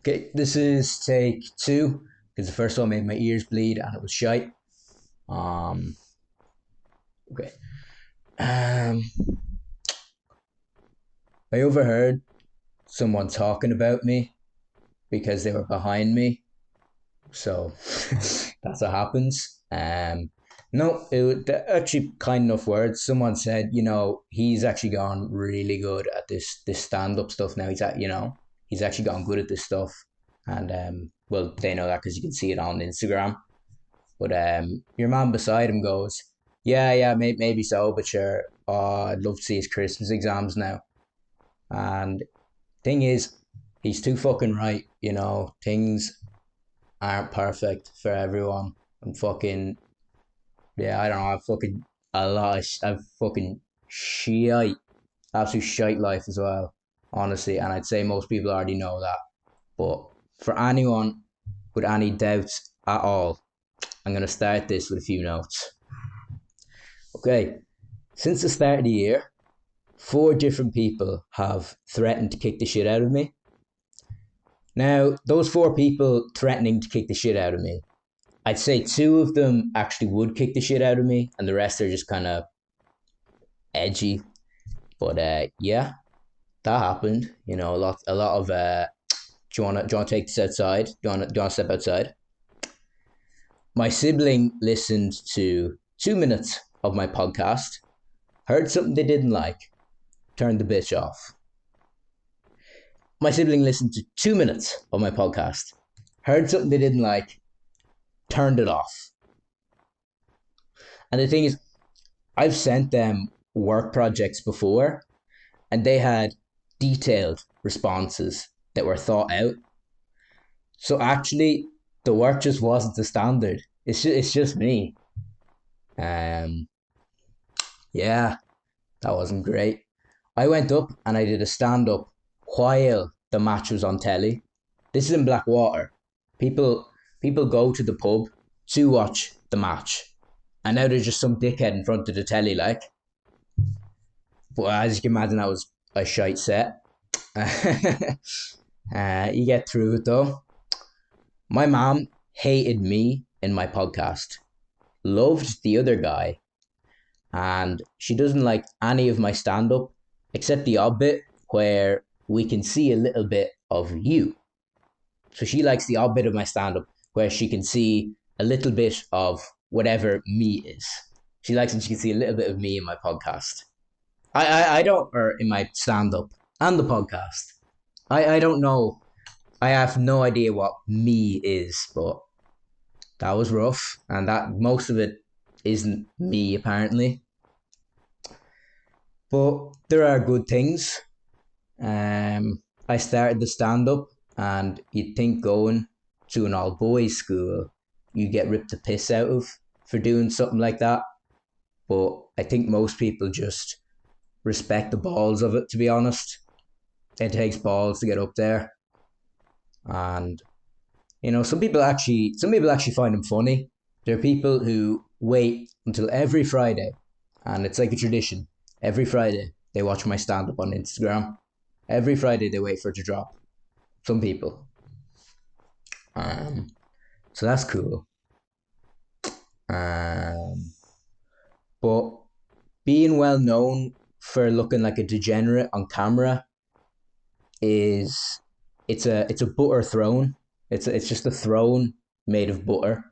Okay, this is take two because the first one made my ears bleed and it was shite. Um, okay. Um, I overheard someone talking about me because they were behind me, so that's what happens. No, it was actually kind enough words. Someone said, he's actually gone really good at this stand up stuff now. He's actually gotten good at this stuff, and well, they know that because you can see it on Instagram. But your man beside him goes, yeah, yeah, maybe so, but sure. Oh, I'd love to see his Christmas exams now. And thing is, he's too fucking right. Things aren't perfect for everyone. I'm fucking yeah. I don't know. I'm fucking a lot. I've fucking shite, absolute shite life as well. Honestly, and I'd say most people already know that. But for anyone with any doubts at all, I'm gonna start this with a few notes. Okay, since the start of the year, four different people have threatened to kick the shit out of me. Now, those four people threatening to kick the shit out of me, I'd say two of them actually would kick the shit out of me, and the rest are just kind of edgy. But yeah, that happened. A lot of. Do you want to take this outside? Do you want to step outside? My sibling listened to 2 minutes of my podcast, heard something they didn't like, turned the bitch off. My sibling listened to 2 minutes of my podcast, heard something they didn't like, turned it off. And the thing is, I've sent them work projects before, and they had detailed responses that were thought out. So actually, the work just wasn't the standard. It's just me. Um, yeah, that wasn't great. I went up and I did a stand up while the match was on telly. This is in Blackwater. People people go to the pub to watch the match, and now there's just some dickhead in front of the telly, like. But as you can imagine, that was a shite set. You get through it though. My mom hated me in my podcast, loved the other guy, and she doesn't like any of my stand up except the odd bit where we can see a little bit of you. So she likes the odd bit of my stand up where she can see a little bit of whatever me is. She likes when she can see a little bit of me in my podcast. I don't, or in my stand up and the podcast. I don't know. I have no idea what me is, but that was rough, and that most of it isn't me apparently. But there are good things. I started the stand up, and you'd think going to an all boys school, you get ripped the piss out of for doing something like that. But I think most people just respect the balls of it, to be honest. It takes balls to get up there. And some people actually find them funny. There are people who wait until every Friday, and it's like a tradition. Every Friday they watch my stand up on Instagram. Every Friday they wait for it to drop. Some people. Um, so that's cool. Um, but being well known for looking like a degenerate on camera is it's a butter throne. It's just a throne made of butter.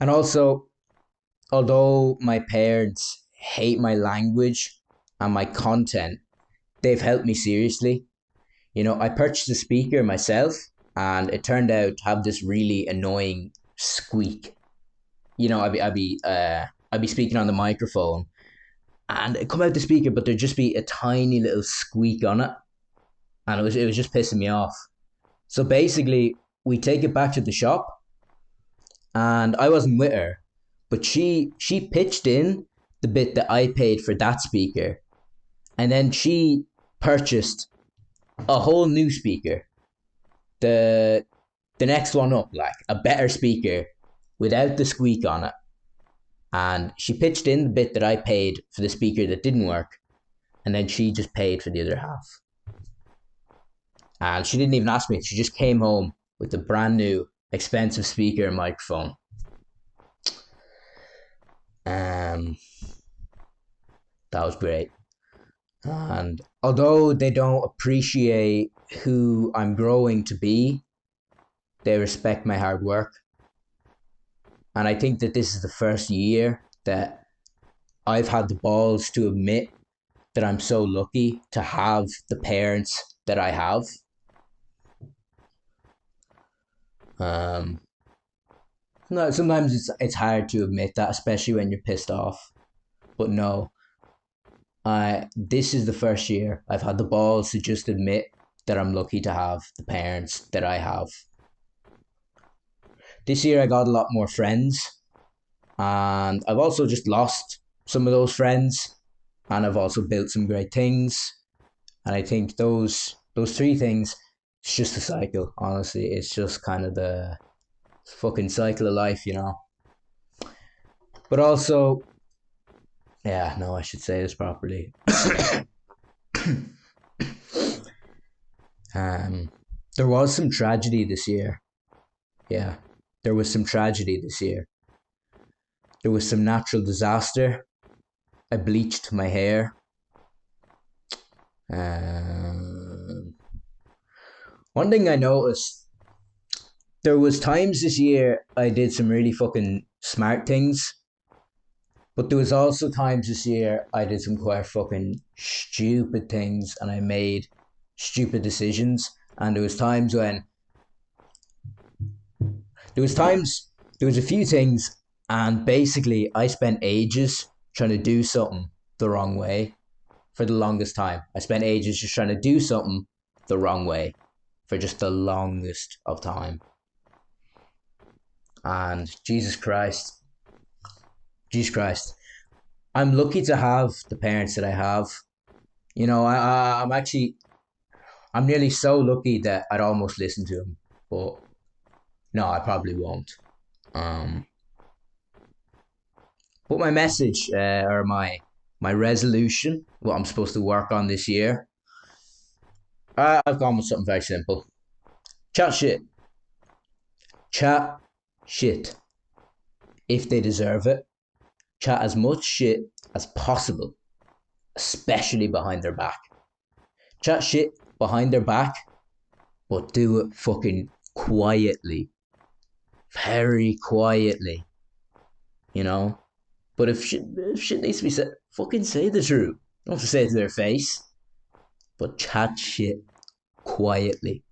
And also, although my parents hate my language and my content, they've helped me seriously. I purchased a speaker myself, and it turned out to have this really annoying squeak. I'd be speaking on the microphone, and it come out the speaker, but there'd just be a tiny little squeak on it, and it was just pissing me off. So basically, we take it back to the shop, and I wasn't with her, but she pitched in the bit that I paid for that speaker, and then she purchased a whole new speaker, the the next one up, like a better speaker without the squeak on it, and she pitched in the bit that I paid for the speaker that didn't work, and then she just paid for the other half. And she didn't even ask me. She just came home with a brand new expensive speaker and microphone. Um, that was great. And although they don't appreciate who I'm growing to be, they respect my hard work. And I think that this is the first year that I've had the balls to admit that I'm so lucky to have the parents that I have. Um, no, sometimes it's hard to admit that, especially when you're pissed off. But no, I this is the first year I've had the balls to just admit that I'm lucky to have the parents that I have. This year I got a lot more friends, and I've also just lost some of those friends, and I've also built some great things. And I think those three things, it's just a cycle. Honestly, it's just kind of the fucking cycle of life, you know. But also, yeah, no, I should say this properly. um, there was some tragedy this year. Yeah, there was some tragedy this year. There was some natural disaster. I bleached my hair. Um, one thing I noticed, there was times this year I did some really fucking smart things, but there was also times this year I did some quite fucking stupid things and I made stupid decisions. And there was times there was a few things, and basically I spent ages trying to do something the wrong way for the longest time. I spent ages just trying to do something the wrong way for just the longest of time. And Jesus Christ, I'm lucky to have the parents that I have. You know, I'm nearly so lucky that I'd almost listen to them, but no, I probably won't. Um, but my message, or my resolution, what I'm supposed to work on this year, I've gone with something very simple. Chat shit. Chat shit. If they deserve it, chat as much shit as possible, especially behind their back. Chat shit behind their back, but do it fucking quietly. Very quietly. You know? But if shit needs to be said, fucking say the truth. Don't have to say it to their face, but chat shit quietly.